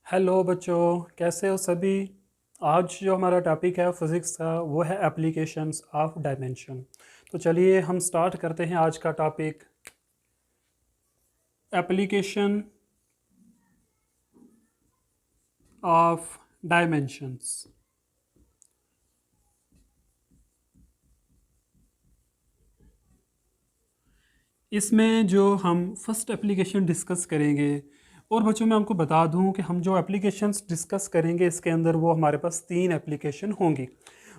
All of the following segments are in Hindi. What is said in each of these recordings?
हेलो बच्चों, कैसे हो सभी। आज जो हमारा टॉपिक है फिज़िक्स का वो है एप्लीकेशंस ऑफ डायमेंशन। तो चलिए हम स्टार्ट करते हैं आज का टॉपिक, एप्लीकेशन ऑफ डायमेंशंस। इसमें जो हम फर्स्ट एप्लीकेशन डिस्कस करेंगे, और बच्चों मैं आपको बता दूं कि हम जो एप्लीकेशंस डिस्कस करेंगे इसके अंदर वो हमारे पास 3 एप्लीकेशन होंगी।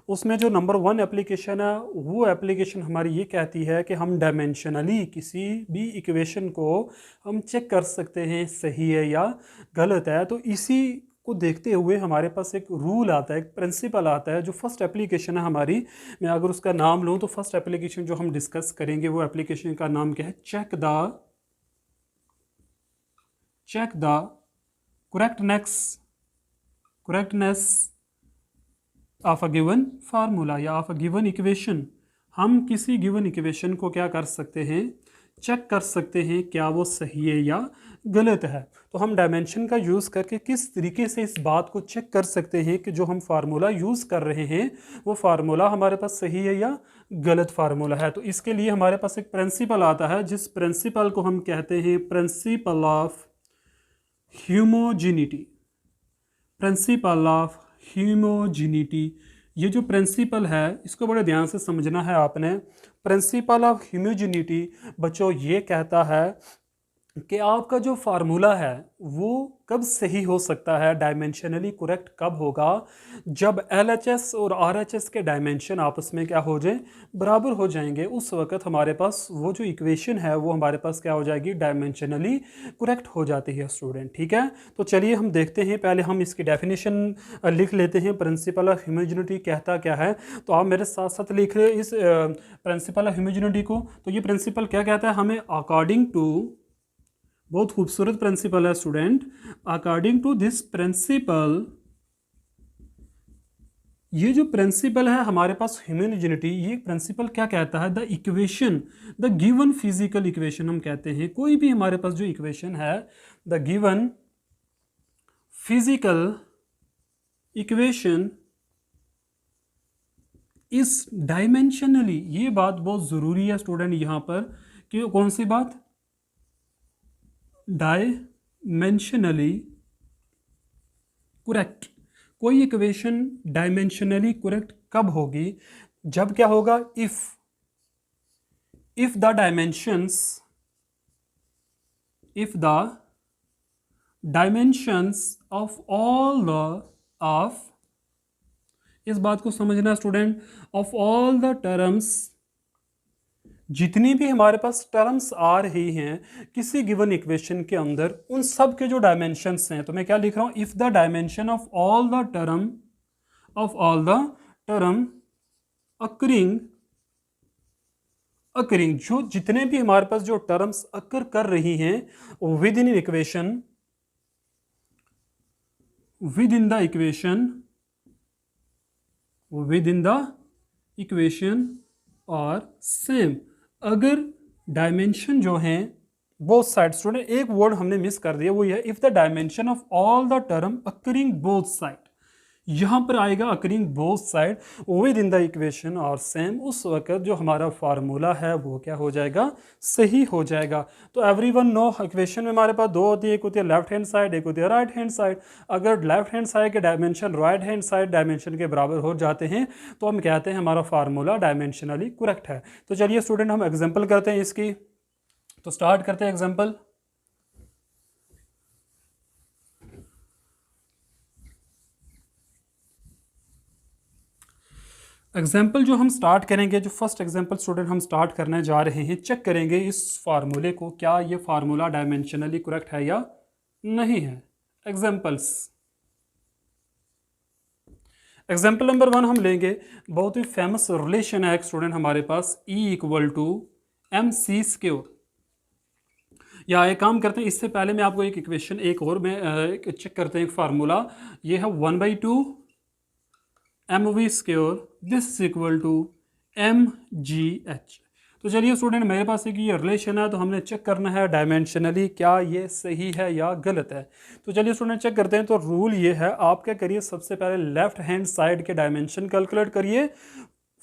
उसमें जो नंबर 1 एप्लीकेशन है वो एप्लीकेशन हमारी ये कहती है कि हम डायमेंशनली किसी भी इक्वेशन को हम चेक कर सकते हैं सही है या गलत है। तो इसी को देखते हुए हमारे पास एक रूल आता है, एक प्रिंसिपल आता है। जो फर्स्ट एप्लीकेशन है हमारी, मैं अगर उसका नाम लूँ तो फर्स्ट एप्लीकेशन जो हम डिस्कस करेंगे वो एप्लीकेशन का नाम क्या है, check the correctness of a given formula या ऑफ अ गिवन इक्वेशन। हम किसी गिवन इक्वेशन को क्या कर सकते हैं, चेक कर सकते हैं क्या वो सही है या गलत है। तो हम डायमेंशन का यूज़ करके किस तरीके से इस बात को चेक कर सकते हैं कि जो हम फार्मूला यूज़ कर रहे हैं वो फार्मूला हमारे पास सही है या गलत फार्मूला है। तो इसके लिए हमारे पास एक प्रिंसिपल आता है, जिस प्रिंसिपल को हम कहते हैं प्रिंसिपल ऑफ ह्यूमोजिनिटी। प्रिंसिपल ऑफ ह्यूमोजिनिटी, ये जो प्रिंसिपल है इसको बड़े ध्यान से समझना है आपने। प्रिंसिपल ऑफ ह्यूमोजिनिटी बच्चों ये कहता है कि आपका जो फार्मूला है वो कब सही हो सकता है, डायमेंशनली करेक्ट कब होगा, जब एलएचएस और आरएचएस के डायमेंशन आपस में क्या हो जाए, बराबर हो जाएंगे। उस वक्त हमारे पास वो जो इक्वेशन है वो हमारे पास क्या हो जाएगी, डायमेंशनली करेक्ट हो जाती है स्टूडेंट। ठीक है, तो चलिए हम देखते हैं। पहले हम इसकी डेफिनेशन लिख लेते हैं। प्रिंसिपल ऑफ ह्यूमोजेनिटी कहता क्या है, तो आप मेरे साथ साथ लिख रहे इस प्रिंसिपल ऑफ ह्यूमोजेनिटी को। तो ये प्रिंसिपल क्या कहता है हमें, अकॉर्डिंग टू, बहुत खूबसूरत प्रिंसिपल है student. According to this principle, ये जो प्रिंसिपल है हमारे पास ह्यूमोजेनिटी, ये प्रिंसिपल क्या कहता है, the equation, the given physical equation हम कहते हैं। कोई भी हमारे पास जो इक्वेशन है, द गिवन फिजिकल इक्वेशन इस डायमेंशनली, ये बात बहुत ज़रूरी है स्टूडेंट यहाँ पर, कि कौन सी बात, डायमेंशनली करेक्ट। कोई इक्वेशन डायमेंशनली करेक्ट कब होगी, जब क्या होगा, if the dimensions of all the, of, इस बात को समझना student, of all the terms, जितनी भी हमारे पास टर्म्स आ रही हैं किसी गिवन इक्वेशन के अंदर, उन सब के जो डायमेंशंस हैं, तो मैं क्या लिख रहा हूं, if the dimension of all the term occurring, जो जितने भी हमारे पास जो टर्म्स अकर कर रही हैं with in equation, with in the equation और सेम, अगर डायमेंशन जो हैं बोथ साइड, स्टूडेंट एक वर्ड हमने मिस कर दिया, वो ये है, if the dimension of all the term occurring both side. यहां पर आएगा occurring both side with in the equation और सेम, उस वक्त जो हमारा फार्मूला है वो क्या हो जाएगा, सही हो जाएगा। तो एवरीवन नो, इक्वेशन में हमारे पास दो होती है, एक होती है लेफ्ट हैंड साइड, एक होती है राइट हैंड साइड। अगर लेफ्ट हैंड साइड के dimension right hand side dimension के बराबर हो जाते हैं तो हम कहते हैं हमारा फार्मूला डायमेंशनली करेक्ट है। तो चलिए स्टूडेंट हम एग्जाम्पल करते हैं इसकी। तो स्टार्ट करते हैं एग्जाम्पल। एग्जाम्पल जो हम स्टार्ट करेंगे, जो फर्स्ट एग्जाम्पल स्टूडेंट हम स्टार्ट करने जा रहे हैं, चेक करेंगे इस फार्मूले को, क्या ये फार्मूला डायमेंशनली करेक्ट है या नहीं है। एग्जाम्पल्स, एग्जाम्पल नंबर 1 हम लेंगे, बहुत ही फेमस रिलेशन है एक स्टूडेंट हमारे पास, E equal to M C square. या एक काम करते हैं, इससे पहले मैं आपको एक इक्वेशन, एक और में चेक करते हैं एक फार्मूला। ये है 1/2 mv square, this is equal to mgh। तो चलिए स्टूडेंट, मेरे पास एक ये रिलेशन है, तो हमने चेक करना है डायमेंशनली क्या ये सही है या गलत है। तो चलिए स्टूडेंट चेक करते हैं। तो रूल ये है, आप क्या करिए, सबसे पहले लेफ्ट हैंड साइड के डायमेंशन कैलकुलेट करिए,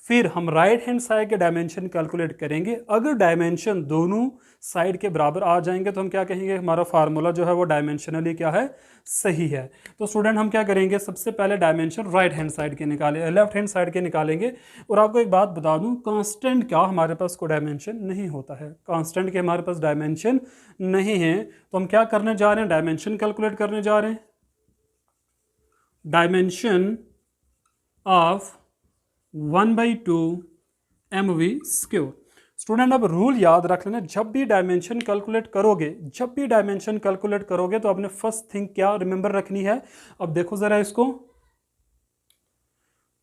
फिर हम राइट हैंड साइड के डायमेंशन कैलकुलेट करेंगे। अगर डायमेंशन दोनों साइड के बराबर आ जाएंगे तो हम क्या कहेंगे, हमारा फार्मूला जो है वो डायमेंशनली क्या है, सही है। तो स्टूडेंट हम क्या करेंगे, सबसे पहले डायमेंशन राइट हैंड साइड के निकाले, लेफ्ट हैंड साइड के निकालेंगे। और आपको एक बात बता दूं, कांस्टेंट का हमारे पास कोई डायमेंशन नहीं होता है, कांस्टेंट के हमारे पास डायमेंशन नहीं है। तो हम क्या करने जा रहे हैं, डायमेंशन कैलकुलेट करने जा रहे हैं। Dimension of 1/2 mv square. Student अब रूल याद रख लेना, जब भी डायमेंशन कैलकुलेट करोगे तो आपने फर्स्ट थिंग क्या रिमेंबर रखनी है। अब देखो जरा इसको,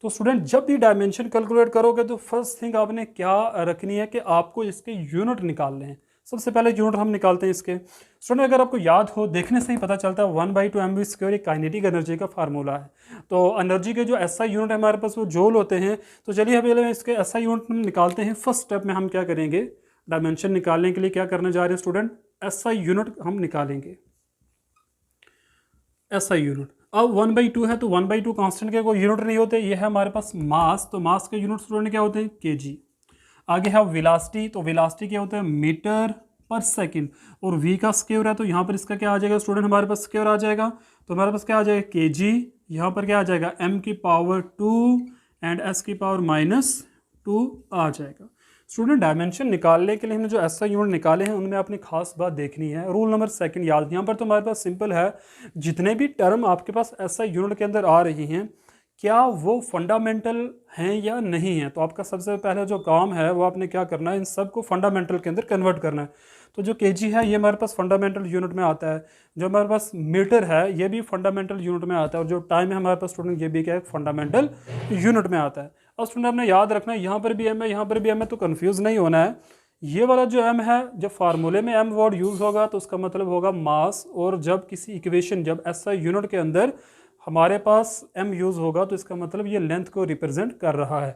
तो स्टूडेंट जब भी डायमेंशन कैलकुलेट करोगे तो फर्स्ट थिंग आपने क्या रखनी है कि आपको इसके यूनिट निकालने हैं। सबसे पहले यूनिट हम निकालते हैं इसके। स्टूडेंट अगर आपको याद हो, देखने से ही पता चलता है 1/2 mv स्क्वायर एक काइनेटिक एनर्जी का फार्मूला है। तो एनर्जी के जो एसआई यूनिट है हमारे पास वो जूल होते हैं। तो चलिए पहले इसके एसआई यूनिट हम निकालते हैं। फर्स्ट स्टेप में हम क्या करेंगे, डायमेंशन निकालने के लिए क्या करने जा रहे हैं स्टूडेंट, एसआई यूनिट हम निकालेंगे। एसआई यूनिट अब 1/2 है, तो 1/2 कांस्टेंट के कोई यूनिट नहीं होते, ये है हमारे पास मास। तो मास के यूनिट स्टूडेंट क्या होते हैं, केजी। आगे है वेलोसिटी, तो वेलोसिटी क्या होता है, मीटर पर सेकंड। और v का स्क्वायर है, तो यहाँ पर इसका क्या आ जाएगा स्टूडेंट, हमारे पास स्क्वायर आ जाएगा। तो हमारे पास क्या आ जाएगा, केजी। यहाँ पर क्या आ जाएगा, m की पावर 2 एंड s की पावर -2 आ जाएगा। स्टूडेंट डायमेंशन निकालने के लिए हमने जो एसआई यूनिट निकाले हैं उनमें आपने खास बात देखनी है, रूल नंबर सेकंड याद। यहाँ पर तो हमारे पास सिंपल है, जितने भी टर्म आपके पास एसआई यूनिट के अंदर आ रही हैं क्या वो फंडामेंटल हैं या नहीं है। तो आपका सबसे पहले जो काम है वो आपने क्या करना है, इन सब को फंडामेंटल के अंदर कन्वर्ट करना है। तो जो केजी है ये हमारे पास फंडामेंटल यूनिट में आता है, जो हमारे पास मीटर है ये भी फंडामेंटल यूनिट में आता है, और जो टाइम है हमारे पास स्टूडेंट ये भी क्या है, फंडामेंटल यूनिट में आता है। और स्टूडेंट आपने याद रखना है, यहाँ पर भी एम है यहाँ पर भी एम है, तो कन्फ्यूज़ नहीं होना है। ये वाला जो एम है, जब फार्मूले में एम वर्ड यूज़ होगा तो उसका मतलब होगा मास, और जब किसी इक्वेशन, जब एसआई यूनिट के अंदर हमारे पास m यूज़ होगा तो इसका मतलब ये लेंथ को रिप्रेजेंट कर रहा है।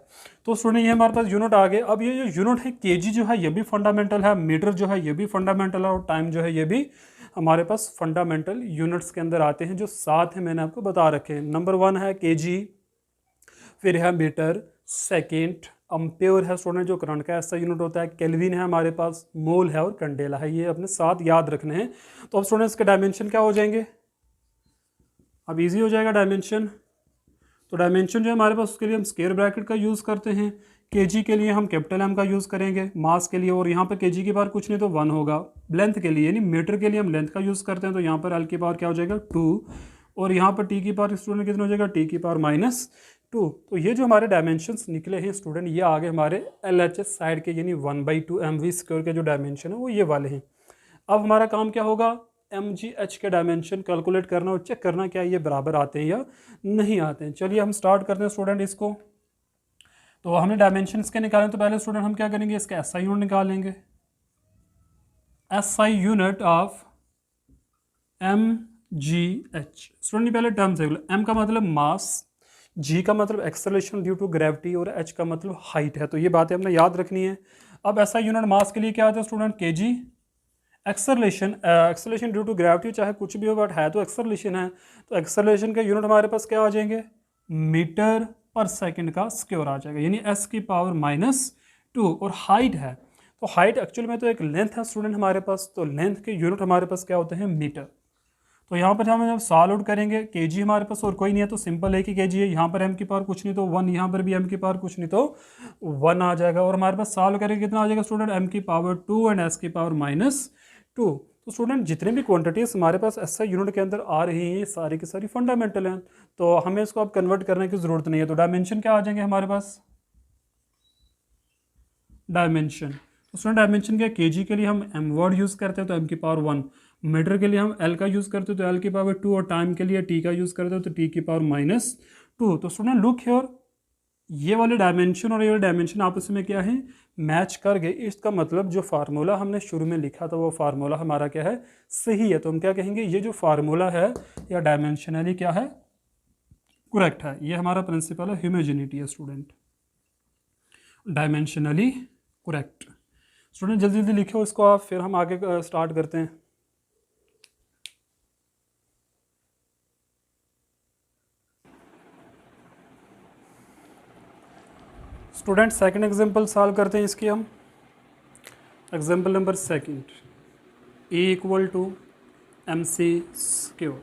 तो स्टूडेंट ये हमारे पास यूनिट आ गए। अब ये जो यूनिट है केजी जो है ये भी फंडामेंटल है, मीटर जो है ये भी फंडामेंटल है, और टाइम जो है ये भी हमारे पास फंडामेंटल यूनिट्स के अंदर आते हैं, जो सात है मैंने आपको बता रखे हैं। नंबर 1 है केजी, फिर है मीटर, सेकेंड अम्पेयर है स्टूडेंट जो करंट का ऐसा यूनिट होता है, केल्विन है हमारे पास, मोल है और कैंडेला है, ये अपने साथ याद रखने हैं। तो अब स्टूडेंट इसके डायमेंशन क्या हो जाएंगे, अब इजी हो जाएगा डायमेंशन। तो डायमेंशन जो है हमारे पास उसके लिए हम स्क्वायर ब्रैकेट का यूज़ करते हैं, केजी के लिए हम कैपिटल एम का यूज़ करेंगे, मास के लिए, और यहाँ पर केजी की पावर कुछ नहीं तो 1 होगा। लेंथ के लिए यानी मीटर के लिए हम लेंथ का यूज़ करते हैं, तो यहाँ पर एल की पावर क्या हो जाएगा 2, और यहाँ पर टी की पावर स्टूडेंट कितना हो जाएगा, टी की पावर -2। तो ये जो हमारे डायमेंशंस निकले हैं स्टूडेंट, ये आगे हमारे LHS साइड के यानी 1/2 mv स्क्वायर के जो डायमेंशन है वो ये वाले हैं। अब हमारा काम क्या होगा, MGH के डायमेंशन कैलकुलेट करना और चेक करना क्या ये बराबर आते हैं या नहीं आते हैं। चलिए हम स्टार्ट करते हैं स्टूडेंट इसको। तो हमने डायमेंशन के निकालें, तो पहले स्टूडेंट हम क्या करेंगे, इसका SI यूनिट निकालेंगे। SI unit of MGH student पहले टर्म से, M का मतलब मास, G का मतलब एक्सेलरेशन ड्यू टू ग्रेविटी, और H का मतलब हाइट है। तो ये बातें हमने याद रखनी है। अब SI यूनिट मास के लिए क्या आता है student, kg। Acceleration due to gravity चाहे कुछ भी हो बट है तो एक्सेलरेशन है, तो एक्सेलरेशन के यूनिट हमारे पास क्या आ जाएंगे, मीटर पर सेकंड का स्क्वायर आ जाएगा, यानी s की पावर -2। और हाइट है, तो हाइट एक्चुअल में तो एक लेंथ है स्टूडेंट हमारे पास, तो लेंथ के यूनिट हमारे पास क्या होते हैं, मीटर। तो यहाँ पर हम जब सॉल्व आउट करेंगे, केजी हमारे पास और कोई नहीं है तो सिंपल एक ही केजी है, यहाँ पर m की पावर कुछ नहीं तो 1, यहाँ पर भी m की पावर कुछ नहीं तो 1 आ जाएगा। और हमारे पास सॉल्व करेंगे कितना आ जाएगा स्टूडेंट, m की पावर 2 एंड s की पावर -2। तो स्टूडेंट जितने भी क्वांटिटीज हमारे पास SI यूनिट के अंदर आ रही हैं ये सारी की सारी फंडामेंटल हैं, तो हमें इसको अब कन्वर्ट करने की जरूरत नहीं है। तो डायमेंशन क्या आ जाएंगे हमारे पास, डायमेंशन, तो स्टूडेंट डायमेंशन क्या, केजी के लिए हम m वर्ड यूज़ करते हैं तो m की पावर 1, मीटर के लिए हम L का यूज़ करते हैं तो L की पावर 2, और टाइम के लिए T का यूज़ करते हैं तो T की पावर -2। तो स्टूडेंट लुक हियर, ये वाले डायमेंशन और ये वाले डायमेंशन आपस में क्या है, मैच कर गए। इसका मतलब जो फार्मूला हमने शुरू में लिखा था वो फार्मूला हमारा क्या है, सही है। तो हम क्या कहेंगे, ये जो फार्मूला है या डायमेंशनली क्या है, करेक्ट है। ये हमारा प्रिंसिपल है होमोजेनिटी है स्टूडेंट, डायमेंशनली करेक्ट। स्टूडेंट जल्दी जल्दी लिखो इसको आप, फिर हम आगे स्टार्ट करते हैं। स्टूडेंट सेकंड एग्जांपल सॉल्व करते हैं इसकी हम। Example number second, E equal to M C square.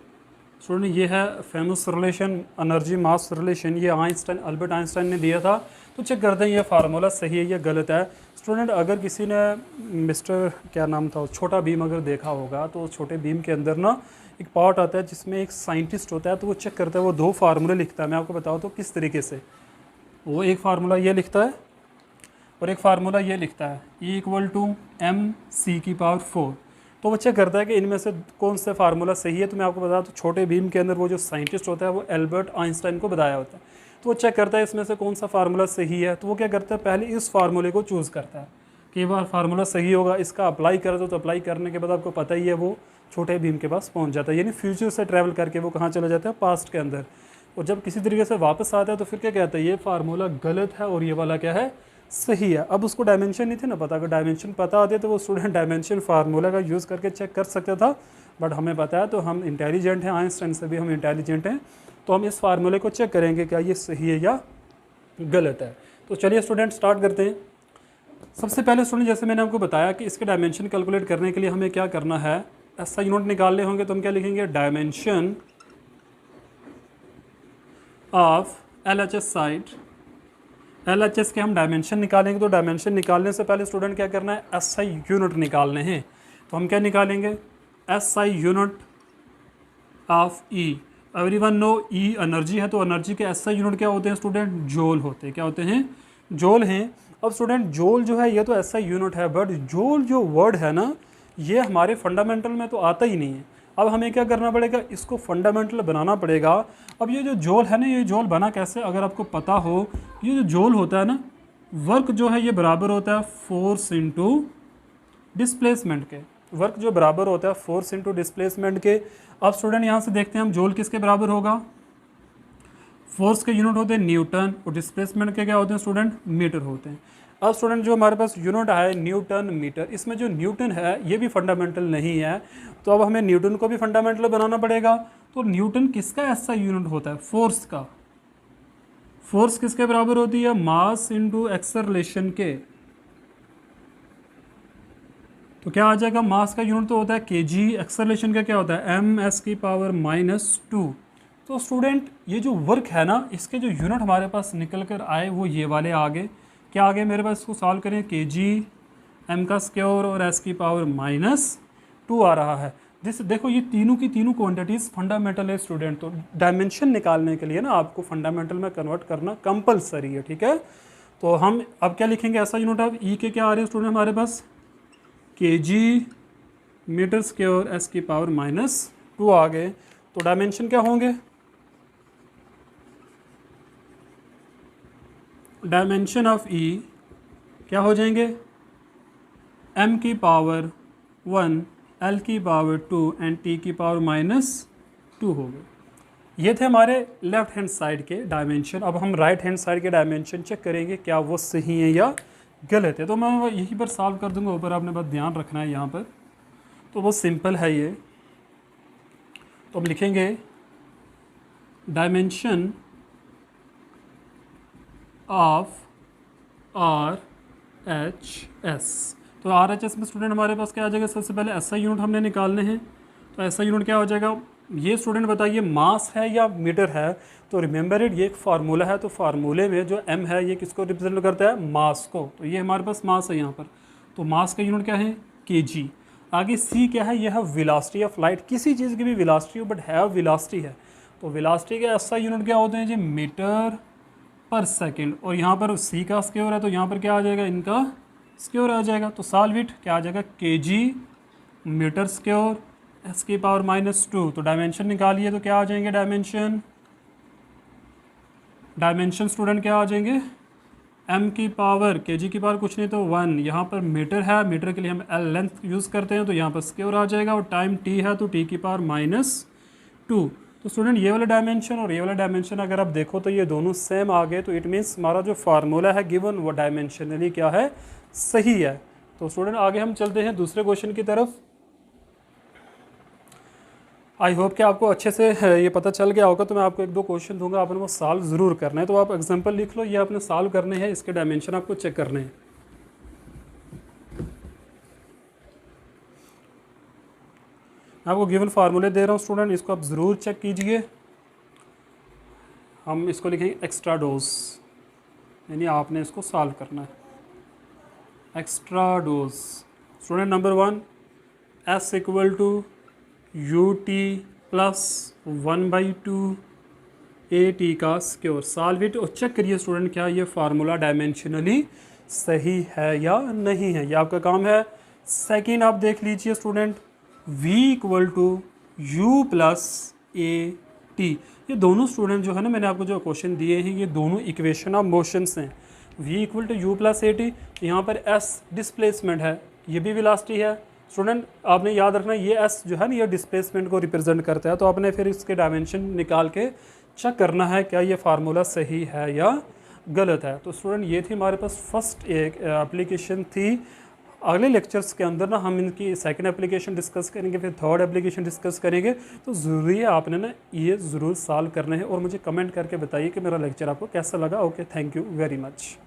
Student ये है famous relation, energy mass relation, ये आइंस्टाइन, अल्बर्ट आइंस्टाइन ने दिया था। तो चेक करते हैं ये फार्मूला सही है या गलत है। स्टूडेंट अगर किसी ने मिस्टर क्या नाम था, छोटा बीम अगर देखा होगा, तो छोटे बीम के अंदर ना एक पार्ट आता है जिसमें एक साइंटिस्ट होता है, तो वो चेक करता है, वो दो फार्मूले लिखता है। मैं आपको बताऊँ तो किस तरीके से। वो एक फार्मूला ये लिखता है और एक फार्मूला ये लिखता है, E equal to M C की पावर 4। तो वो चेक करता है कि इनमें से कौन सा फार्मूला सही है। तो मैं आपको बता दूं, छोटे बीम के अंदर वो जो साइंटिस्ट होता है वो एल्बर्ट आइंस्टाइन को बताया होता है। तो वो चेक करता है इसमें से कौन सा फार्मूला सही है। तो वो क्या करता है, पहले इस फार्मूले को चूज़ करता है कि ये फार्मूला सही होगा, इसका अप्लाई कर दो। तो अप्लाई करने के बाद आपको पता ही है वो छोटे बीम के पास पहुँच जाता है, यानी फ्यूचर से ट्रैवल करके वो कहाँ चला जाता है, पास्ट के अंदर। और जब किसी तरीके से वापस आता है तो फिर क्या कहता है, ये फार्मूला गलत है और ये वाला क्या है, सही है। अब उसको डायमेंशन नहीं थे ना पता, अगर डायमेंशन पता आते तो वो स्टूडेंट डायमेंशन फार्मूला का यूज़ करके चेक कर सकता था। बट हमें पता है, तो हम इंटेलिजेंट हैं, आइंस्टाइन से भी हम इंटेलिजेंट हैं, तो हम इस फार्मूले को चेक करेंगे क्या ये सही है या गलत है। तो चलिए स्टूडेंट स्टार्ट करते हैं। सबसे पहले स्टूडेंट जैसे मैंने आपको बताया कि इसके डायमेंशन कैलकुलेट करने के लिए हमें क्या करना है, ऐसा यूनिट निकालने होंगे। तो हम क्या लिखेंगे, dimension of LHS side. LHS के हम डायमेंशन निकालेंगे। तो डायमेंशन निकालने से पहले स्टूडेंट क्या करना है, SI यूनिट निकालने हैं। तो हम क्या निकालेंगे, SI unit of E। Everyone know E energy है, तो एनर्जी के SI यूनिट क्या होते हैं स्टूडेंट, जोल होते हैं। क्या होते हैं, जोल हैं। अब स्टूडेंट जोल जो है ये तो SI यूनिट है, बट जोल जो वर्ड है ना, ये हमारे फंडामेंटल में तो आता ही नहीं है। अब हमें क्या करना पड़ेगा, इसको फंडामेंटल बनाना पड़ेगा। अब ये जो जोल है ना, ये जोल बना कैसे, अगर आपको पता हो, ये जो जोल होता है ना, वर्क जो है ये बराबर होता है फोर्स इंटू डिस्प्लेसमेंट के। वर्क जो बराबर होता है फोर्स इंटू डिस्प्लेसमेंट के। अब स्टूडेंट यहाँ से देखते हैं हम जोल किसके बराबर होगा, फोर्स के यूनिट होते हैं न्यूटन और डिस्प्लेसमेंट के क्या होते हैं स्टूडेंट, मीटर होते हैं। अब स्टूडेंट जो हमारे पास यूनिट है न्यूटन मीटर, इसमें जो न्यूटन है ये भी फंडामेंटल नहीं है, तो अब हमें न्यूटन को भी फंडामेंटल बनाना पड़ेगा। तो न्यूटन किसका ऐसा यूनिट होता है, फोर्स का। फोर्स किसके बराबर होती है, मास इंटू एक्सेलरेशन के। तो क्या आ जाएगा, मास का यूनिट तो होता है kg, एक्सेलरेशन का क्या होता है ms की पावर -2। तो स्टूडेंट ये जो वर्क है ना, इसके जो यूनिट हमारे पास निकल कर आए वो ये वाले आ गए। क्या आ गए मेरे पास, इसको सॉल्व करें, kg m का स्क्वायर और s की पावर -2 आ रहा है। जिस देखो ये तीनों की तीनों क्वांटिटीज़ फंडामेंटल है स्टूडेंट। तो डायमेंशन निकालने के लिए ना आपको फंडामेंटल में कन्वर्ट करना कंपलसरी है, ठीक है। तो हम अब क्या लिखेंगे, ऐसा यूनिट अब ई के क्या आ रहे हैं स्टूडेंट हमारे पास, kg मीटर स्क्वायर s की पावर -2 आ गए। तो डायमेंशन क्या होंगे, डायमेंशन ऑफ E क्या हो जाएंगे, m की पावर 1, L की पावर 2 एंड T की पावर -2 हो गए। ये थे हमारे लेफ्ट हैंड साइड के डायमेंशन। अब हम राइट हैंड साइड के डायमेंशन चेक करेंगे क्या वो सही है या गलत है। तो मैं यहीं पर सॉल्व कर दूंगा, ऊपर आपने बस ध्यान रखना है यहाँ पर। तो बहुत सिंपल है ये। तो हम लिखेंगे डायमेंशन ऑफ RHS। तो RHS में स्टूडेंट हमारे पास क्या आ जाएगा, सबसे पहले SI यूनिट हमने निकालने हैं। तो SI यूनिट क्या हो जाएगा, ये स्टूडेंट बताइए मास है या मीटर है। तो रिमेंबर इट, ये एक फार्मूला है। तो फार्मूले में जो m है ये किसको रिप्रेजेंट करता है, मास को। तो ये हमारे पास मास है यहाँ पर। तो मास का यूनिट क्या है, kg। आगे c क्या है, यह है वेलोसिटी ऑफ लाइट। किसी चीज़ की भी वेलोसिटी हो बट है वेलोसिटी है, तो वेलोसिटी के SI यूनिट क्या होते हैं जी, मीटर पर सेकेंड। और यहाँ पर c का स्क्वायर है, तो यहाँ पर क्या आ जाएगा, इनका स्क्वायर आ जाएगा। तो सॉल्व इट, क्या आ जाएगा, kg मीटर स्क्वायर s की पावर -2। तो डायमेंशन निकालिए, तो क्या आ जाएंगे डायमेंशन, डायमेंशन स्टूडेंट क्या आ जाएंगे, m की पावर, kg की पावर कुछ नहीं तो 1। यहाँ पर मीटर है, मीटर के लिए हम l लेंथ यूज़ करते हैं, तो यहाँ पर स्क्वायर आ जाएगा। और टाइम t है तो t की पावर -2। तो स्टूडेंट ये वाला डायमेंशन और ये वाला डायमेंशन अगर आप देखो तो ये दोनों सेम आ गए। तो इट मीन्स हमारा जो फार्मूला है गिवन वो डायमेंशनली क्या है, सही है। तो स्टूडेंट आगे हम चलते हैं दूसरे क्वेश्चन की तरफ। आई होप कि आपको अच्छे से ये पता चल गया होगा। तो मैं आपको एक दो क्वेश्चन दूंगा, आपने वो सॉल्व ज़रूर करना है। तो आप एग्जांपल लिख लो, ये आपने सॉल्व करने हैं, इसके डायमेंशन आपको चेक करने हैं। मैं आपको गिवन फार्मूले दे रहा हूँ स्टूडेंट, इसको आप ज़रूर चेक कीजिए। हम इसको लिखेंगे एक्स्ट्रा डोज, यानी आपने इसको सॉल्व करना है। Extra dose student number 1, S equal to U T plus 1/2 A T का स्क्योर। सॉल्व इट और चेक करिए स्टूडेंट क्या ये फार्मूला डायमेंशनली सही है या नहीं है, ये आपका काम है। सेकंड आप देख लीजिए student, v equal to U plus A T. ये दोनों स्टूडेंट जो है ना, मैंने आपको जो क्वेश्चन दिए हैं, ये दोनों इक्वेशन ऑफ मोशंस हैं। v equal to U plus A T, यहाँ पर s डिस्प्लेसमेंट है, ये भी वेलोसिटी है। स्टूडेंट आपने याद रखना, ये s जो है ना, ये डिस्प्लेसमेंट को रिप्रेजेंट करता है। तो आपने फिर इसके डायमेंशन निकाल के चेक करना है क्या ये फार्मूला सही है या गलत है। तो स्टूडेंट ये थी हमारे पास फर्स्ट एक एप्लीकेशन थी। अगले लेक्चर्स के अंदर ना हम इनकी सेकंड एप्लीकेशन डिस्कस करेंगे, फिर थर्ड एप्लीकेशन डिस्कस करेंगे। तो ज़रूरी है आपने ना ये ज़रूर सॉल्व करना है और मुझे कमेंट करके बताइए कि मेरा लेक्चर आपको कैसा लगा। Okay, thank you very much.